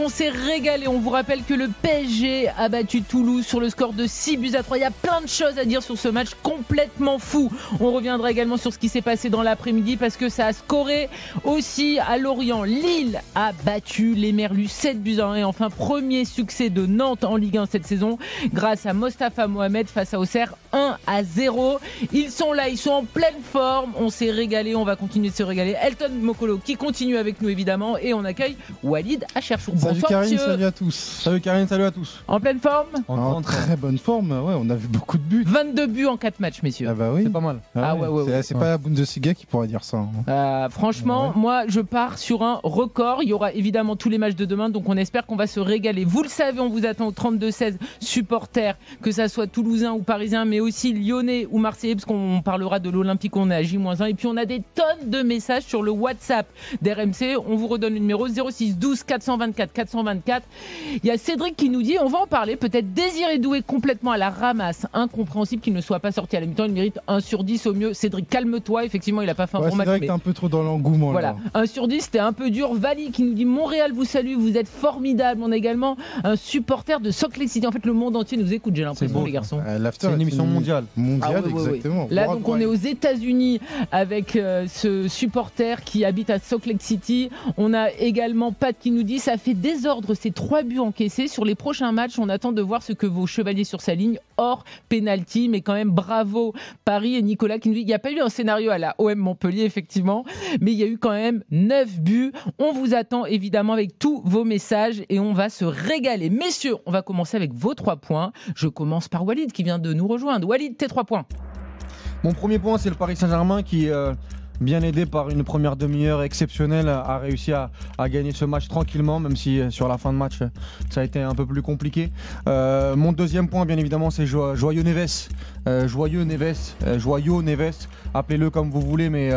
On s'est régalé, on vous rappelle que le PSG a battu Toulouse sur le score de 6-3. Il y a plein de choses à dire sur ce match complètement fou. On reviendra également sur ce qui s'est passé dans l'après-midi parce que ça a scoré aussi à Lorient. Lille a battu les Merlus 7-1 et enfin premier succès de Nantes en Ligue 1 cette saison grâce à Mostafa Mohamed face à Auxerre 1-0. Ils sont là, ils sont en pleine forme. On s'est régalé, on va continuer de se régaler. Elton Mokolo qui continue avec nous évidemment et on accueille Walid Acharchour. Salut Bonsoir, Karine, monsieur. salut à tous. Salut Karine, salut à tous. En pleine forme? En très bonne forme, ouais, on a vu beaucoup de buts. 22 buts en 4 matchs, messieurs. Ah bah oui. C'est pas mal. Ouais. C'est pas la Bundesliga qui pourrait dire ça. Franchement, moi je pars sur un record. Il y aura évidemment tous les matchs de demain, donc on espère qu'on va se régaler. Vous le savez, on vous attend au 32-16 supporters, que ça soit toulousains ou parisiens, mais aussi lyonnais ou marseillais, parce qu'on parlera de l'Olympique, on est à J-1. Et puis on a des tonnes de messages sur le WhatsApp d'RMC. On vous redonne le numéro 06 12 424 424. Il y a Cédric qui nous dit, on va en parler, peut-être Désiré Doué complètement à la ramasse, incompréhensible qu'il ne soit pas sorti à la mi-temps, il mérite 1 sur 10 au mieux. Cédric, calme-toi, effectivement il a pas fait un bon match. C'est vrai que t'es un peu trop dans l'engouement. Voilà, là. 1 sur 10 c'était un peu dur. Vali qui nous dit, Montréal vous salue, vous êtes formidable. On a également un supporter de Salt Lake City, en fait le monde entier nous écoute, j'ai l'impression, beau, les garçons. L'After C'est une est émission mondiale. Exactement. Là donc on est aux États-Unis avec ce supporter qui habite à Salt Lake City. On a également Pat qui nous dit, ça fait désordre ces 3 buts encaissés. Sur les prochains matchs, on attend de voir ce que vos chevaliers sur sa ligne hors penalty, mais quand même bravo Paris. Et Nicolas qui nous dit, il n'y a pas eu un scénario à la OM Montpellier effectivement, mais il y a eu quand même 9 buts. On vous attend évidemment avec tous vos messages et on va se régaler. Messieurs, on va commencer avec vos 3 points. Je commence par Walid qui vient de nous rejoindre. Walid, tes 3 points. Mon premier point, c'est le Paris Saint-Germain qui, bien aidé par une première demi-heure exceptionnelle, a réussi à gagner ce match tranquillement, même si sur la fin de match, ça a été un peu plus compliqué. Mon deuxième point, bien évidemment, c'est Joyeux Neves. Joyeux Neves, appelez-le comme vous voulez, mais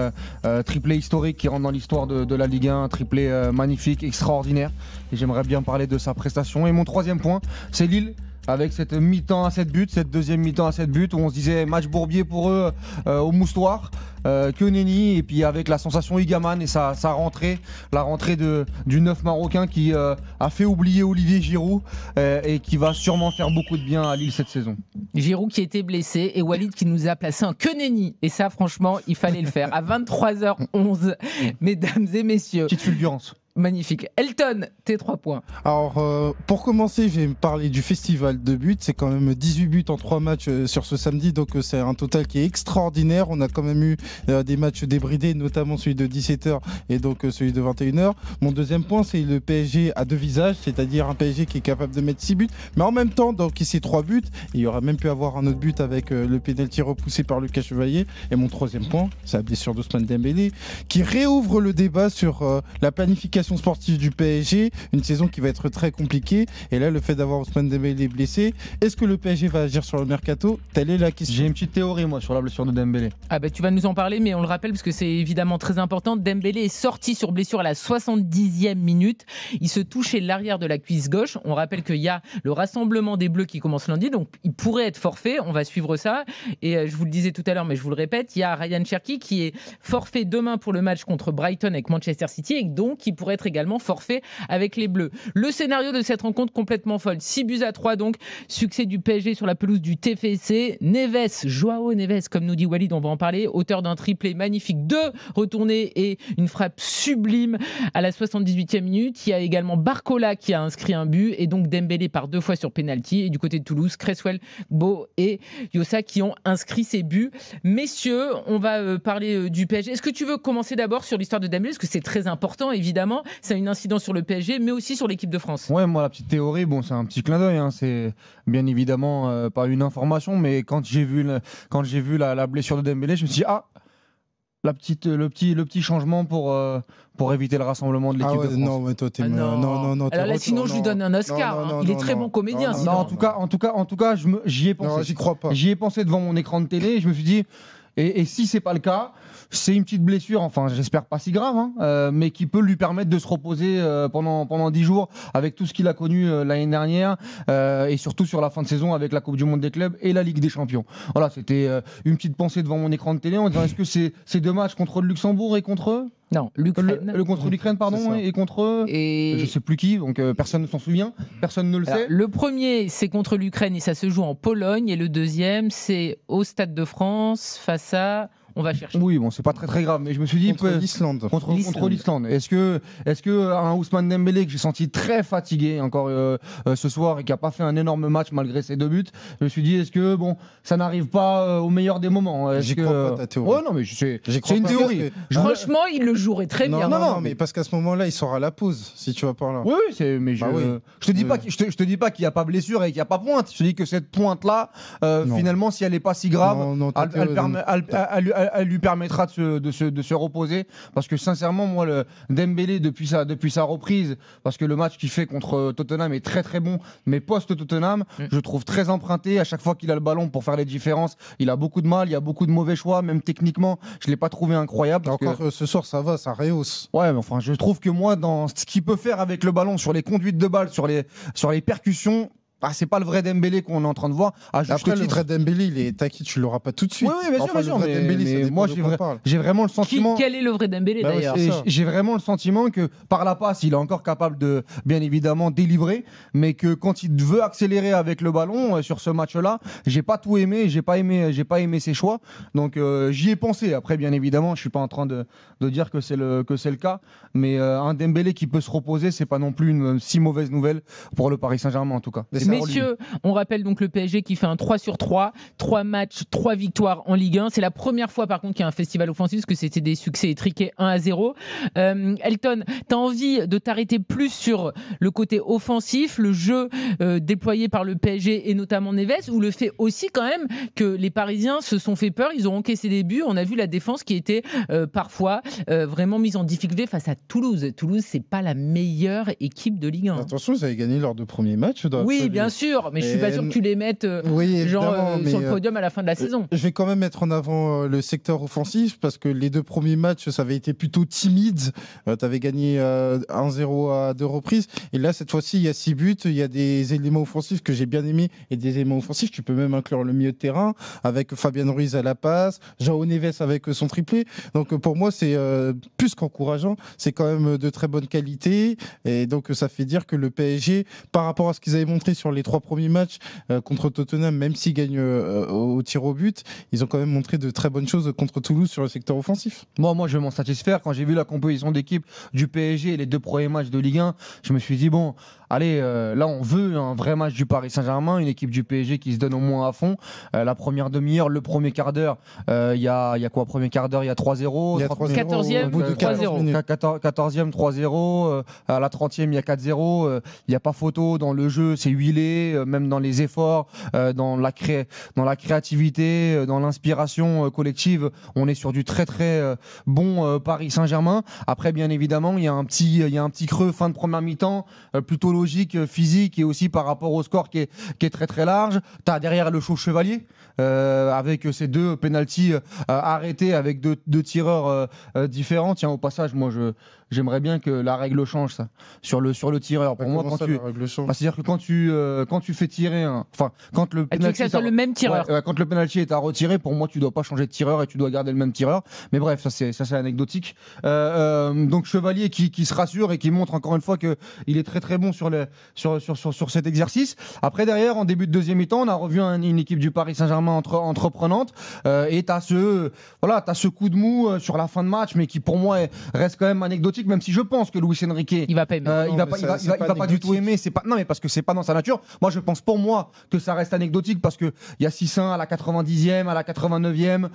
triplé historique qui rentre dans l'histoire de la Ligue 1, triplé magnifique, extraordinaire. Et j'aimerais bien parler de sa prestation. Et mon troisième point, c'est Lille. Avec cette mi-temps à 7 buts, cette deuxième mi-temps à 7 buts, où on se disait match bourbier pour eux au moustoir, que nenni, et puis avec la sensation Igaman et sa rentrée, la rentrée du neuf marocain qui a fait oublier Olivier Giroud et qui va sûrement faire beaucoup de bien à Lille cette saison. Giroud qui était blessé et Walid qui nous a placé un que nenni, et ça franchement il fallait le faire à 23h11, mesdames et messieurs. Petite fulgurance. Magnifique. Elton, tes 3 points. Alors, pour commencer, je vais parler du festival de buts. C'est quand même 18 buts en 3 matchs sur ce samedi, donc c'est un total qui est extraordinaire. On a quand même eu des matchs débridés, notamment celui de 17h et donc celui de 21h. Mon deuxième point, c'est le PSG à 2 visages, c'est-à-dire un PSG qui est capable de mettre 6 buts, mais en même temps, donc ces 3 buts, il y aura même pu avoir un autre but avec le pénalty repoussé par Lucas Chevalier. Et mon troisième point, c'est la blessure d'Ousmane Dembélé, qui réouvre le débat sur la planification sportive du PSG, une saison qui va être très compliquée. Et là, le fait d'avoir Ousmane Dembélé blessé, est-ce que le PSG va agir sur le mercato? Telle est la question. J'ai une petite théorie moi sur la blessure de Dembélé. Ah bah tu vas nous en parler, mais on le rappelle parce que c'est évidemment très important. Dembélé est sorti sur blessure à la 70e minute. Il se touchait l'arrière de la cuisse gauche. On rappelle qu'il y a le rassemblement des Bleus qui commence lundi, donc il pourrait être forfait. On va suivre ça. Et je vous le disais tout à l'heure, mais je vous le répète, il y a Ryan Cherki qui est forfait demain pour le match contre Brighton avec Manchester City et donc qui pourrait être également forfait avec les Bleus. Le scénario de cette rencontre complètement folle. 6-3 donc, succès du PSG sur la pelouse du TFC. Neves, Joao Neves, comme nous dit Walid, on va en parler, auteur d'un triplé magnifique, 2 retournés et une frappe sublime à la 78e minute. Il y a également Barcola qui a inscrit un but et donc Dembélé par 2 fois sur penalty. Et du côté de Toulouse, Cresswell, Beau et Yossa qui ont inscrit ces buts. Messieurs, on va parler du PSG. Est-ce que tu veux commencer d'abord sur l'histoire de Dembélé, parce que c'est très important évidemment. Ça a une incidence sur le PSG, mais aussi sur l'équipe de France. Ouais, moi la petite théorie, bon, c'est un petit clin d'œil, hein, c'est bien évidemment pas une information, mais quand j'ai vu la blessure de Dembélé, je me suis dit le petit changement pour éviter le rassemblement de l'équipe de France. Non, mais toi t'es non. Alors là, sinon je lui donne un Oscar. Il est très bon comédien. Non, en tout cas, j'y ai pensé. Non, j'y crois pas. J'y ai pensé devant mon écran de télé et je me suis dit. Et si c'est pas le cas, c'est une petite blessure, enfin j'espère pas si grave, hein, mais qui peut lui permettre de se reposer pendant 10 jours avec tout ce qu'il a connu l'année dernière et surtout sur la fin de saison avec la Coupe du Monde des clubs et la Ligue des Champions. Voilà, c'était une petite pensée devant mon écran de télé en disant est-ce que c'est 2 matchs contre le Luxembourg et contre eux Non, l'Ukraine. Le contre l'Ukraine, pardon, et contre je sais plus qui, donc personne ne s'en souvient, personne ne le sait. Le premier, c'est contre l'Ukraine et ça se joue en Pologne. Et le deuxième, c'est au Stade de France face à... On va chercher. Oui, bon, c'est pas très grave, mais je me suis dit contre l'Islande. Contre l'Islande. Est-ce que un Ousmane Dembélé que j'ai senti très fatigué encore ce soir et qui a pas fait un énorme match malgré ses 2 buts, je me suis dit est-ce que ça n'arrive pas au meilleur des moments. J'y crois pas ta théorie. Ouais, non, mais c'est une théorie. Franchement, il le jouerait très bien. Non, mais parce qu'à ce moment-là, il sera à la pause si tu vas par là. Oui, mais je te dis pas je te dis pas qu'il y a pas blessure et qu'il y a pas pointe. Je te dis que cette pointe là, finalement, si elle est pas si grave, elle lui permettra de se reposer, parce que sincèrement moi le Dembélé depuis sa reprise, parce que le match qu'il fait contre Tottenham est très très bon, mais post-Tottenham je trouve très emprunté. À chaque fois qu'il a le ballon pour faire les différences, il a beaucoup de mal, il y a beaucoup de mauvais choix, même techniquement je l'ai pas trouvé incroyable. Ce soir ça va, ça rehausse. Ouais, mais enfin je trouve que moi dans ce qu'il peut faire avec le ballon, sur les conduites de balle, sur les percussions, c'est pas le vrai Dembélé qu'on est en train de voir. Après, le vrai Dembélé, t'inquiète, tu l'auras pas tout de suite. Oui, bien sûr. Mais moi, j'ai vraiment le sentiment. Quel est le vrai Dembélé d'ailleurs? J'ai vraiment le sentiment que par la passe, il est encore capable de, bien évidemment, délivrer, mais que quand il veut accélérer avec le ballon sur ce match-là, j'ai pas tout aimé, j'ai pas aimé ses choix. Donc j'y ai pensé. Après, bien évidemment, je suis pas en train de dire que c'est le cas, mais un Dembélé qui peut se reposer, c'est pas non plus une si mauvaise nouvelle pour le Paris Saint-Germain en tout cas. Messieurs, on rappelle donc le PSG qui fait un 3/3, 3 matchs, 3 victoires en Ligue 1. C'est la première fois par contre qu'il y a un festival offensif, parce que c'était des succès étriqués 1-0. Elton, tu as envie de t'arrêter plus sur le côté offensif, le jeu déployé par le PSG et notamment Neves, ou le fait aussi quand même que les Parisiens se sont fait peur, ils ont encaissé des buts. On a vu la défense qui était parfois vraiment mise en difficulté face à Toulouse. Toulouse, c'est pas la meilleure équipe de Ligue 1. Attention, vous avez gagné leurs 2 premiers matchs. Oui, bien sûr, mais je suis pas sûr que tu les mettes sur le podium à la fin de la saison. Je vais quand même mettre en avant le secteur offensif, parce que les 2 premiers matchs, ça avait été plutôt timide. Tu avais gagné 1-0 à 2 reprises. Et là, cette fois-ci, il y a 6 buts. Il y a des éléments offensifs que j'ai bien aimés et des éléments offensifs. Tu peux même inclure le milieu de terrain avec Fabien Ruiz à la passe, João Neves avec son triplé. Donc pour moi, c'est plus qu'encourageant. C'est quand même de très bonne qualité. Et donc ça fait dire que le PSG, par rapport à ce qu'ils avaient montré sur les 3 premiers matchs contre Tottenham, même s'ils gagnent au tir au but, ils ont quand même montré de très bonnes choses contre Toulouse sur le secteur offensif. Moi je vais m'en satisfaire. Quand j'ai vu la composition d'équipe du PSG et les 2 premiers matchs de Ligue 1, je me suis dit bon, allez, là on veut un vrai match du Paris Saint-Germain, une équipe du PSG qui se donne au moins à fond. La première demi-heure, le premier quart d'heure, il y a quoi? Premier quart d'heure, il y a 3-0. 14e, 3-0. 14e, 3-0. À la 30e, il y a 4-0. Il n'y a pas photo dans le jeu, c'est huilé, même dans les efforts, dans la créativité, dans l'inspiration collective. On est sur du très très bon Paris Saint-Germain. Après, bien évidemment, il y a un petit creux fin de première mi-temps, plutôt logique, physique, et aussi par rapport au score qui est très très large. Tu as derrière le Chauve Chevalier, avec ces 2 pénaltys arrêtés avec deux tireurs différents. Tiens, au passage, moi j'aimerais bien que la règle change, ça, sur le tireur. Pour moi, c'est-à-dire que quand tu fais tirer quand le penalty soit le même tireur. Quand le penalty est à retirer, pour moi tu dois pas changer de tireur et tu dois garder le même tireur. Mais bref, ça c'est anecdotique. Donc Chevalier qui se rassure et qui montre encore une fois que il est très très bon sur cet exercice. Après, derrière, en début de deuxième mi-temps, on a revu une équipe du Paris Saint-Germain entreprenante, et t'as ce coup de mou sur la fin de match, mais qui pour moi reste quand même anecdotique, même si je pense que Luis Enrique il va pas aimer. il va pas du tout aimer. Mais parce que c'est pas dans sa nature. Moi je pense pour moi que ça reste anecdotique, parce que il y a 6-1 à la 90e, à la 89e,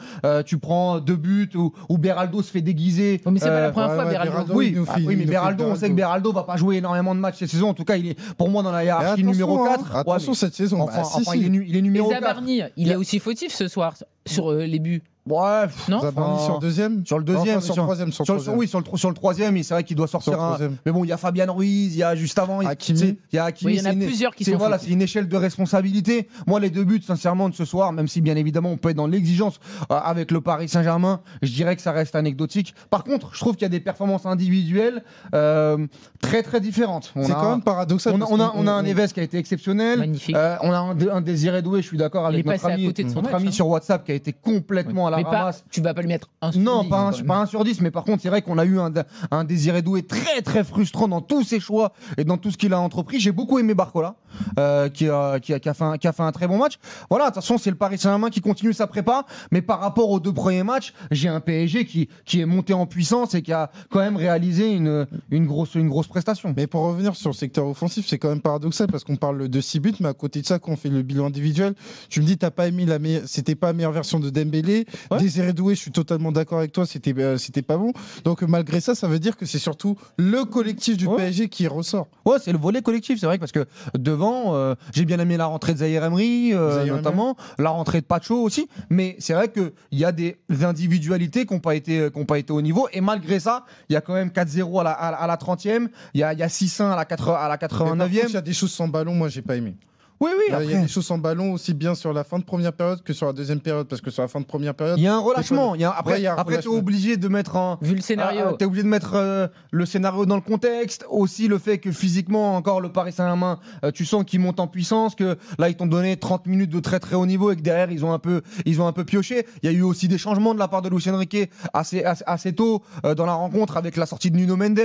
tu prends 2 buts où Beraldo se fait déguiser. Mais c'est pas la première fois, Beraldo. Oui, mais Beraldo, on sait que Beraldo va pas jouer énormément de matchs cette saison. En tout cas, il est pour moi dans la hiérarchie numéro 4. Attention, cette saison. Il est numéro 4. Zabarni, il est aussi fautif ce soir sur les buts. Ouais, non. Zabarni sur le deuxième. Sur le deuxième, sur le troisième. Oui, sur le troisième, c'est vrai qu'il doit sortir Mais bon, il y a Fabien Ruiz, il y a juste avant, Hakimi. Il y a Hakimi. Il y en a plusieurs qui sont. Voilà, c'est une échelle de responsabilité. Moi, les 2 buts, sincèrement, de ce soir, même si bien évidemment on peut être dans l'exigence avec le Paris Saint-Germain, je dirais que ça reste anecdotique. Par contre, je trouve qu'il y a des performances individuelles très très différentes. C'est quand même paradoxal. On a un Neves qui a été exceptionnel. Magnifique. On a un Désiré Doué, je suis d'accord avec notre ami sur WhatsApp, qui a été complètement à la ramasse. Tu vas pas lui mettre un sur 10. Non, pas un sur 10, mais par contre, c'est vrai qu'on a eu un Désiré Doué très très frustrant dans tous ses choix et dans tout ce qu'il a entrepris. J'ai beaucoup aimé Barcola, qui a fait un très bon match. Voilà, de toute façon, c'est le Paris Saint-Germain qui continue sa prépa, mais par rapport aux 2 premiers matchs, j'ai un PSG qui est monté en puissance et qui a quand même réalisé une grosse prestation. Mais pour revenir sur le secteur offensif, c'est quand même paradoxal parce qu'on parle de 6 buts, mais à côté de ça, quand on fait le bilan individuel, tu me dis t'as pas aimé c'était pas la meilleure version de Dembélé. Ouais. Désiré Doué, je suis totalement d'accord avec toi, c'était pas bon. Donc malgré ça, ça veut dire que c'est surtout le collectif du PSG qui ressort. Ouais, c'est le volet collectif, c'est vrai, parce que devant, j'ai bien aimé la rentrée de Zahir Emery, notamment, la rentrée de Pacho aussi, mais c'est vrai qu'il y a des individualités qui n'ont pas été au niveau, et malgré ça, il y a quand même 4-0 à la 30e, il y a 6-1 à la 89e. Il y a des choses sans ballon, moi j'ai pas aimé. Oui, il y a des choses sans ballon aussi bien sur la fin de première période que sur la deuxième période, parce que sur la fin de première période il y a un relâchement. Après tu es obligé de mettre vu le scénario, t'es obligé de mettre le scénario dans le contexte, aussi le fait que physiquement encore le Paris Saint-Germain, tu sens qu'ils montent en puissance, que là ils t'ont donné 30 minutes de très très haut niveau et que derrière ils ont un peu pioché. Il y a eu aussi des changements de la part de Luis Enrique assez tôt dans la rencontre, avec la sortie de Nuno Mendes,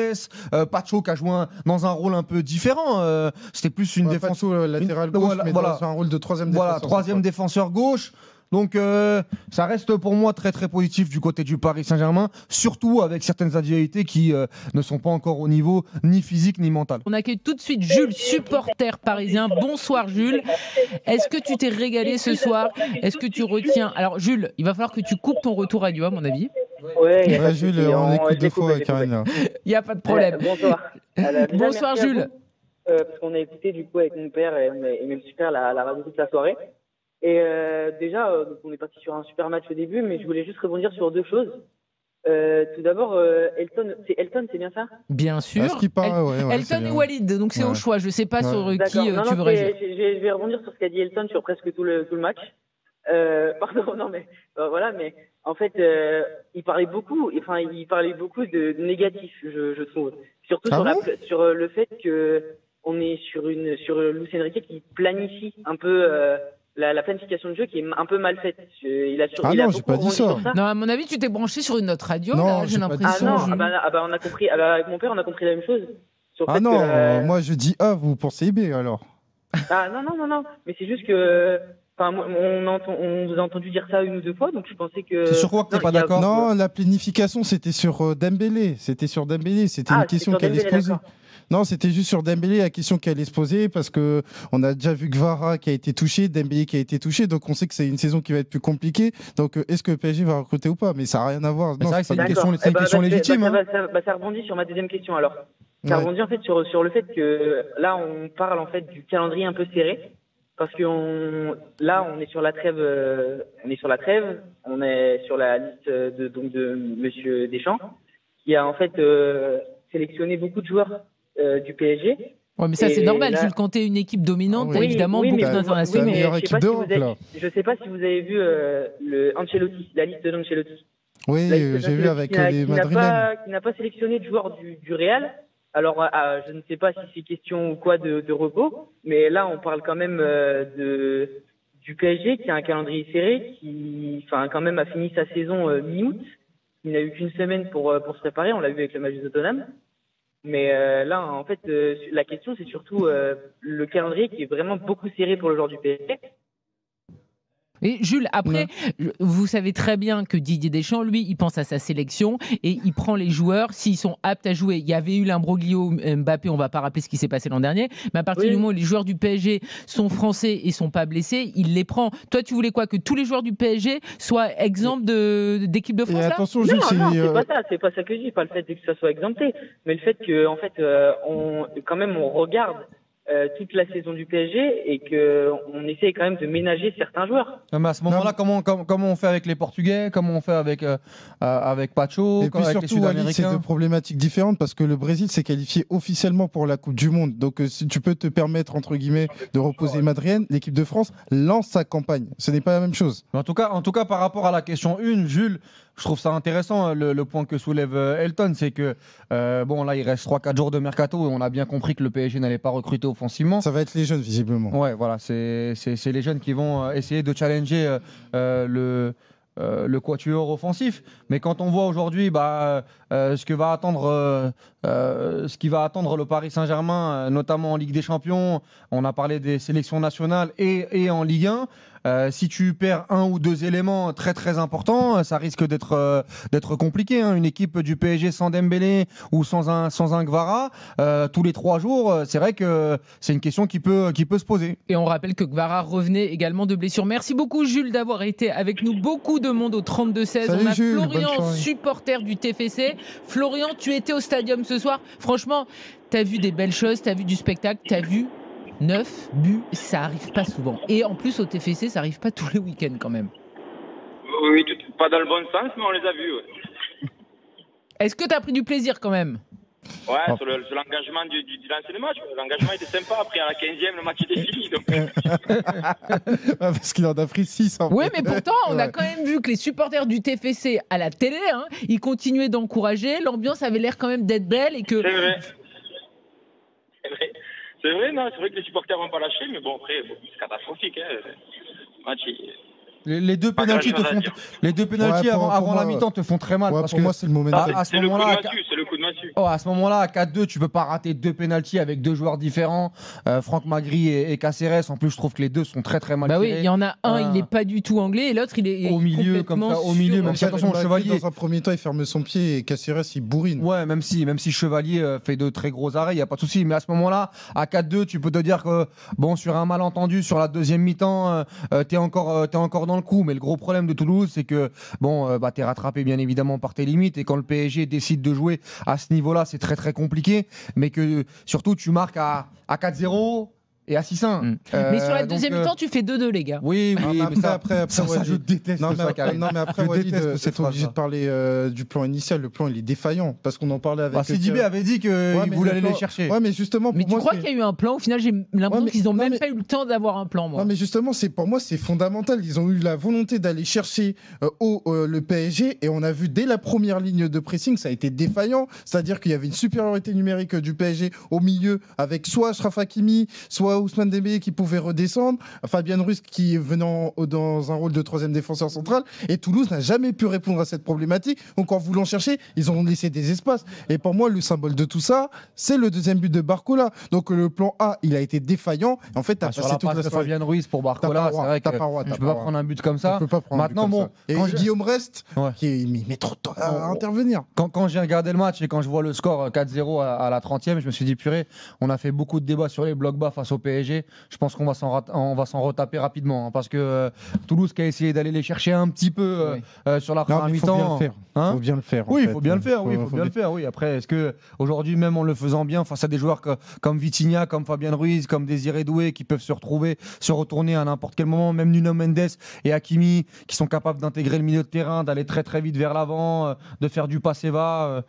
Pacho qui a joué dans un rôle un peu différent, c'était plus une défense latérale gauche, mais dans un rôle de troisième défenseur. Voilà, troisième défenseur gauche. Donc ça reste pour moi très très positif du côté du Paris Saint-Germain, surtout avec certaines individualités qui ne sont pas encore au niveau ni physique ni mental. On accueille tout de suite Jules, supporter parisien. Bonsoir Jules. Est-ce que tu t'es régalé ce soir? Est-ce que tu retiens... Alors Jules, il va falloir que tu coupes ton retour radio à mon avis. Ouais, Jules, on écoute 2 fois Karine. Il n'y a pas de problème. Bonsoir. Bonsoir Jules. Parce qu'on a écouté du coup avec mon père et même super la radio toute la soirée. Et déjà, on est parti sur un super match au début, mais je voulais juste rebondir sur 2 choses. Tout d'abord, Elton, c'est bien ça? Bien sûr. Elton et Walid, donc c'est au choix. Je ne sais pas sur qui tu veux réagir. Je vais rebondir sur ce qu'a dit Elton sur presque tout le match. Pardon, non mais voilà, mais en fait, il parlait beaucoup de négatif, je trouve. Surtout sur le fait que on est sur Luis Enrique qui planifie un peu la planification de jeu qui est un peu mal faite. J'ai pas dit ça. Non, à mon avis, tu t'es branché sur une autre radio. Non, là, j'ai l'impression. On a compris. Avec mon père, on a compris la même chose. Moi je dis A, vous pensez B alors. Ah non. Mais c'est juste que. Enfin, on vous a entendu dire ça 1 ou 2 fois, donc je pensais que. C'est sur quoi que t'es pas d'accord? Non, la planification c'était sur Dembélé. C'était une question qui allait se poser. Non, c'était juste sur Dembélé, la question qui allait se poser, parce que on a déjà vu Kvara qui a été touché, Dembélé qui a été touché, donc on sait que c'est une saison qui va être plus compliquée. Donc est-ce que le PSG va recruter ou pas? Mais ça n'a rien à voir. C'est vrai que c'est une question légitime. Ça rebondit sur ma deuxième question alors. Ça rebondit en fait sur le fait que là on parle en fait du calendrier un peu serré. Parce que on est sur la trêve, on est sur la liste de Monsieur Deschamps, qui a en fait sélectionné beaucoup de joueurs du PSG. Ouais, mais ça c'est normal. Jules, quand t'es une équipe dominante, t'as évidemment beaucoup d'internationaux. Je sais pas si vous avez vu la liste de Ancelotti. Oui, j'ai vu avec les Madrilènes. Qui n'a pas sélectionné de joueurs du Real. Alors, je ne sais pas si c'est question ou quoi de repos, mais là, on parle quand même du PSG qui a un calendrier serré, qui, quand même, a fini sa saison mi-août. Il n'a eu qu'une semaine pour se préparer. On l'a vu avec le match de Tottenham. Mais là, en fait, la question, c'est surtout le calendrier qui est vraiment beaucoup serré pour le joueur du PSG. Et Jules, après, vous savez très bien que Didier Deschamps, lui, il pense à sa sélection et il prend les joueurs s'ils sont aptes à jouer. Il y avait eu l'imbroglio Mbappé, on ne va pas rappeler ce qui s'est passé l'an dernier, mais à partir du moment où les joueurs du PSG sont français et sont pas blessés, il les prend. Toi, tu voulais quoi? Que tous les joueurs du PSG soient exempts d'équipe de France? Attention, Jules, c'est pas ça que je dis, pas le fait que ça soit exempté, mais le fait que, en fait, on regarde toute la saison du PSG et qu'on essaie quand même de ménager certains joueurs. Mais à ce moment-là, comment on fait avec les Portugais? Comment on fait avec Pacho? Et puis avec surtout, les Sud-Américains? c'est 2 problématiques différentes parce que le Brésil s'est qualifié officiellement pour la Coupe du Monde. Donc si tu peux te permettre, entre guillemets, de reposer Madrienne, l'équipe de France lance sa campagne. Ce n'est pas la même chose. En tout cas, par rapport à la question 1, Jules, je trouve ça intéressant le point que soulève Elton, c'est que là il reste 3-4 jours de mercato et on a bien compris que le PSG n'allait pas recruter offensivement. Ça va être les jeunes, visiblement. Ouais, voilà, c'est les jeunes qui vont essayer de challenger le quatuor offensif. Mais quand on voit aujourd'hui ce qui va attendre le Paris Saint-Germain, notamment en Ligue des Champions, on a parlé des sélections nationales et en Ligue 1. Si tu perds un ou deux éléments très très importants, ça risque d'être compliqué. Une équipe du PSG sans Dembélé ou sans un Gvara, tous les 3 jours, c'est vrai que c'est une question qui peut se poser. Et on rappelle que Gvara revenait également de blessure. Merci beaucoup Jules d'avoir été avec nous. Beaucoup de monde au 32-16. Salut, on a Jules, Florian, supporter du TFC. Florian, tu étais au stadium ce soir. Franchement, t'as vu des belles choses, t'as vu du spectacle, t'as vu 9 buts, ça arrive pas souvent. Et en plus, au TFC, ça arrive pas tous les week-ends quand même. Oui, pas dans le bon sens, mais on les a vus. Ouais. Est-ce que tu as pris du plaisir quand même? Ouais, sur l'engagement du lancer de match. L'engagement était sympa. Après, à la 15e, le match était fini. Donc... Parce qu'il en a pris 6. Oui, mais pourtant, on a quand même vu que les supporters du TFC à la télé, ils continuaient d'encourager. L'ambiance avait l'air quand même d'être belle. Et que... C'est vrai. C'est vrai, non, c'est vrai que les supporters n'ont pas lâché, mais bon, après, c'est catastrophique. Le match, Les deux pénaltys avant la mi-temps te font très mal. Ouais, parce pour que moi, c'est le moment. c'est le coup de massue. À ce moment-là, à 4-2, tu peux pas rater 2 pénaltys avec 2 joueurs différents, Franck Magri et Caceres. En plus, je trouve que les deux sont très très mal tirés. Oui, il y en a un, il n'est pas du tout anglais, et l'autre, il est au milieu comme ça, au milieu. Même si attention, Chevalier. Dans un premier temps, il ferme son pied et Caceres il bourrine. Ouais, même si Chevalier fait de très gros arrêts, il y a pas de souci. Mais à ce moment-là, à 4-2, tu peux te dire que bon, sur un malentendu, sur la deuxième mi-temps, t'es encore dans le coup. Mais le gros problème de Toulouse, c'est que t'es rattrapé bien évidemment par tes limites, et quand le PSG décide de jouer à ce niveau-là, c'est très très compliqué, mais que surtout tu marques à 4-0 et à 6-1. Mais sur la deuxième mi-temps, tu fais 2-2, les gars. Oui, mais après, je déteste non, ça, Karim. Non, mais après, Walid, c'est obligé de parler du plan initial. Le plan, il est défaillant, parce qu'on en parlait avec... Sidibé avait dit qu'il voulait aller les chercher. Ouais, mais justement, mais tu crois qu'il y a eu un plan? Au final, j'ai l'impression qu'ils n'ont même pas eu le temps d'avoir un plan, moi. Non, mais justement, pour moi, c'est fondamental. Ils ont eu la volonté d'aller chercher le PSG, et on a vu dès la première ligne de pressing, ça a été défaillant. C'est-à-dire qu'il y avait une supériorité numérique du PSG au milieu, avec soit Achraf Hakimi, soit Ousmane Dembélé qui pouvait redescendre, Fabien Ruiz qui venant dans un rôle de 3e défenseur central, et Toulouse n'a jamais pu répondre à cette problématique. Donc en voulant chercher, ils ont laissé des espaces. Et pour moi, le symbole de tout ça, c'est le deuxième but de Barcola. Donc le plan A, il a été défaillant. En fait, t'as sur passé la toute passe la de soirée. Fabien Ruiz pour Barcola, c'est vrai que tu peux pas prendre un but comme ça. Maintenant, bon, et Guillaume Rest, qui met trop de temps à intervenir. Quand j'ai regardé le match et quand je vois le score 4-0 à la 30e, je me suis dit, purée, on a fait beaucoup de débats sur les blocs bas face au PSG. Je pense qu'on va s'en retaper rapidement, parce que Toulouse qui a essayé d'aller les chercher un petit peu sur la première mi-temps. Il faut bien le faire. Oui, il faut bien le faire. Oui, après, est-ce que aujourd'hui, même en le faisant bien face à des joueurs comme Vitinha, comme Fabien Ruiz, comme Désiré Doué, qui peuvent se retourner à n'importe quel moment, même Nuno Mendes et Hakimi, qui sont capables d'intégrer le milieu de terrain, d'aller très très vite vers l'avant, de faire du passe et va.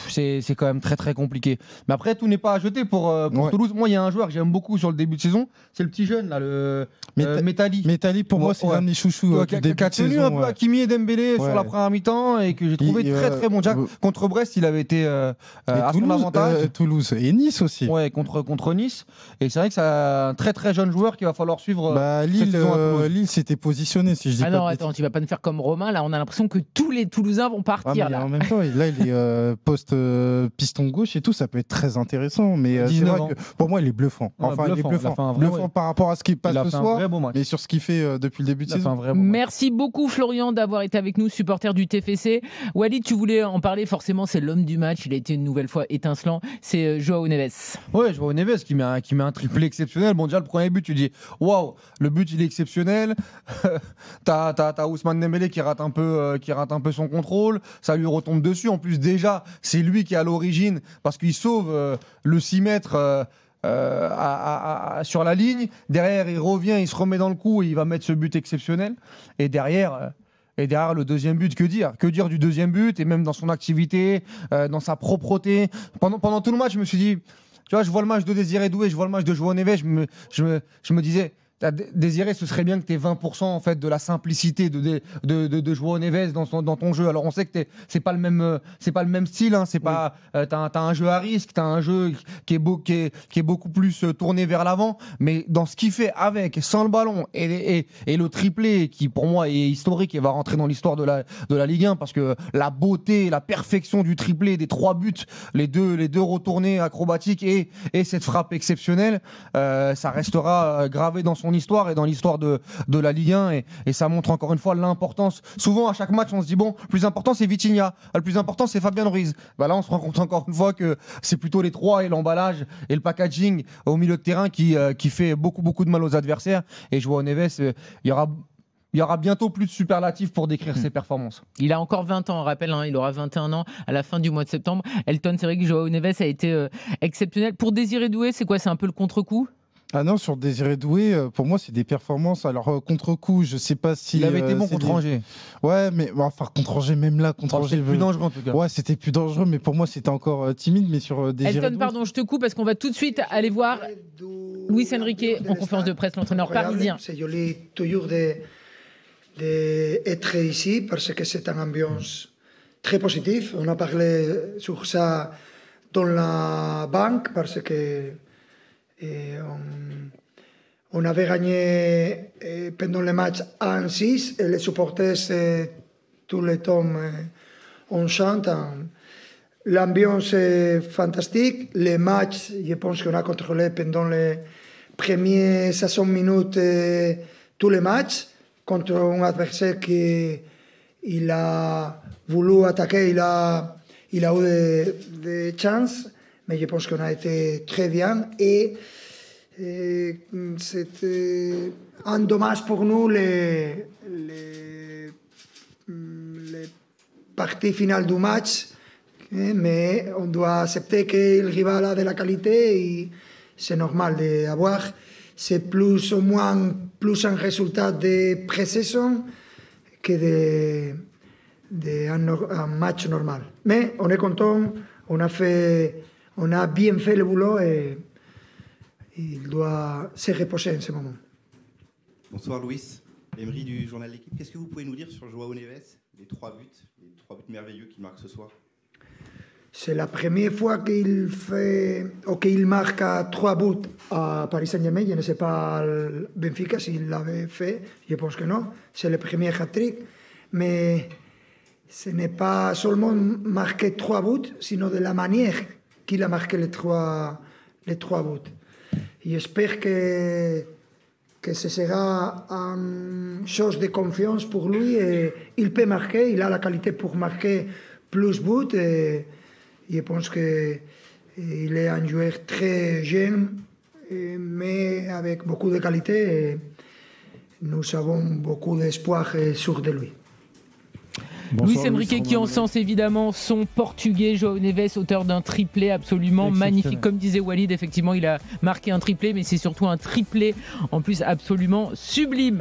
C'est quand même très très compliqué. Mais après, tout n'est pas à jeter pour Toulouse. Moi, il y a un joueur que j'aime beaucoup sur le début de saison, c'est le petit jeune là, le Métali. Métali, pour moi, c'est l'un de mes chouchous qui a tenu un peu Hakimi et Dembélé sur la première mi-temps, et que j'ai trouvé très très bon. Déjà, contre Brest, il avait été à son avantage. Toulouse et Nice aussi. Ouais, contre Nice. Et c'est vrai que c'est un très très jeune joueur qu'il va falloir suivre. Lille s'était positionné, si je dis pas. Non, attends, tu vas pas nous faire comme Romain. Là, on a l'impression que tous les Toulousains vont partir. En même temps, là, il est post-piston gauche et tout, ça peut être très intéressant. Mais c'est vrai que pour moi, il est bluffant. Enfin, il est bluffant par rapport à ce qu'il passe ce soir, mais sur ce qu'il fait depuis le début de saison. Merci beaucoup, Florian, d'avoir été avec nous, supporter du TFC. Walid, tu voulais en parler, forcément, c'est l'homme du match. Il a été une nouvelle fois étincelant. C'est Joao Neves. Ouais, Joao Neves qui met un triplé exceptionnel. Bon, déjà, le premier but, tu dis waouh, le but, il est exceptionnel. T'as Ousmane Dembélé qui rate un peu son contrôle. Ça lui retombe dessus. En plus, déjà, c'est lui qui est à l'origine parce qu'il sauve le 6 mètres. Sur la ligne, derrière il revient, il se remet dans le coup et il va mettre ce but exceptionnel. Et derrière le deuxième but, que dire du deuxième but, et même dans son activité, dans sa propreté. Pendant tout le match, je me suis dit, tu vois, je vois le match de Désiré Doué, je vois le match de Joao Neves, je me disais, Désiré, ce serait bien que tu aies 20% en fait, de la simplicité de João Neves dans ton jeu. Alors on sait que c'est pas le même style, hein, t'as un jeu à risque, t'as un jeu qui est beaucoup plus tourné vers l'avant, mais dans ce qu'il fait avec, sans le ballon et le triplé qui pour moi est historique et va rentrer dans l'histoire de la Ligue 1 parce que la beauté, la perfection du triplé, des 3 buts, les deux retournés acrobatiques et cette frappe exceptionnelle, ça restera gravé dans son histoire et dans l'histoire de la Ligue 1 et ça montre encore une fois l'importance. Souvent à chaque match on se dit bon, le plus important c'est Vitinha, le plus important c'est Fabien Ruiz. Là on se rend compte encore une fois que c'est plutôt les 3 et l'emballage et le packaging au milieu de terrain qui fait beaucoup de mal aux adversaires. Et João Neves, il y aura bientôt plus de superlatifs pour décrire ses performances. Il a encore 20 ans, on rappelle, hein, il aura 21 ans à la fin du mois de septembre. Elton, c'est vrai que João Neves a été exceptionnel. Pour Désiré Doué, c'est quoi? C'est un peu le contre-coup? Ah non, sur Désiré Doué, pour moi, c'est des performances. Alors, contre-coup, je sais pas si. Il avait été bon contre Angers. Ouais, mais enfin, contre Angers, même là, contre Angers. C'était plus dangereux en tout cas. Ouais, c'était plus dangereux, mais pour moi, c'était encore timide. Mais sur Désiré Elton, pardon, je te coupe parce qu'on va tout de suite aller voir Luis Enrique en conférence de presse, l'entraîneur parisien. C'est joli toujours d'être ici parce que c'est une ambiance très positive. On a parlé sur ça dans la banque parce que on avait gagné pendant le match 1-6 et les supporters tout le temps on chante. L'ambiance est fantastique. Les matchs, je pense qu'on a contrôlé pendant les premières 60 minutes tous les matchs contre un adversaire qui il a voulu attaquer, il a eu des chances. Mais je pense qu'on a été très bien et c'était un dommage pour nous les parties finales du match, mais on doit accepter que le rival a de la qualité et c'est normal d'avoir. C'est plus ou moins plus un résultat de pré-saison que un match normal. Mais on est content, on a bien fait le boulot et il doit se reposer en ce moment. Bonsoir Luis, Emery du journal L'Équipe. Qu'est-ce que vous pouvez nous dire sur João Neves, les 3 buts merveilleux qu'il marque ce soir? C'est la première fois qu'il marque 3 buts à Paris Saint-Germain. Je ne sais pas Benfica s'il l'avait fait, je pense que non. C'est le premier hat-trick, mais ce n'est pas seulement marquer 3 buts, sinon de la manière qu'il a marqué les trois buts. Et j'espère que ce sera une chose de confiance pour lui. Et il peut marquer, il a la qualité pour marquer plus de buts. Et je pense qu'il est un joueur très jeune, mais avec beaucoup de qualité. Et nous avons beaucoup d'espoir sur de lui. Luis Enrique qui encense évidemment son portugais João Neves, auteur d'un triplé absolument magnifique. Comme disait Walid, effectivement il a marqué un triplé, mais c'est surtout un triplé en plus absolument sublime.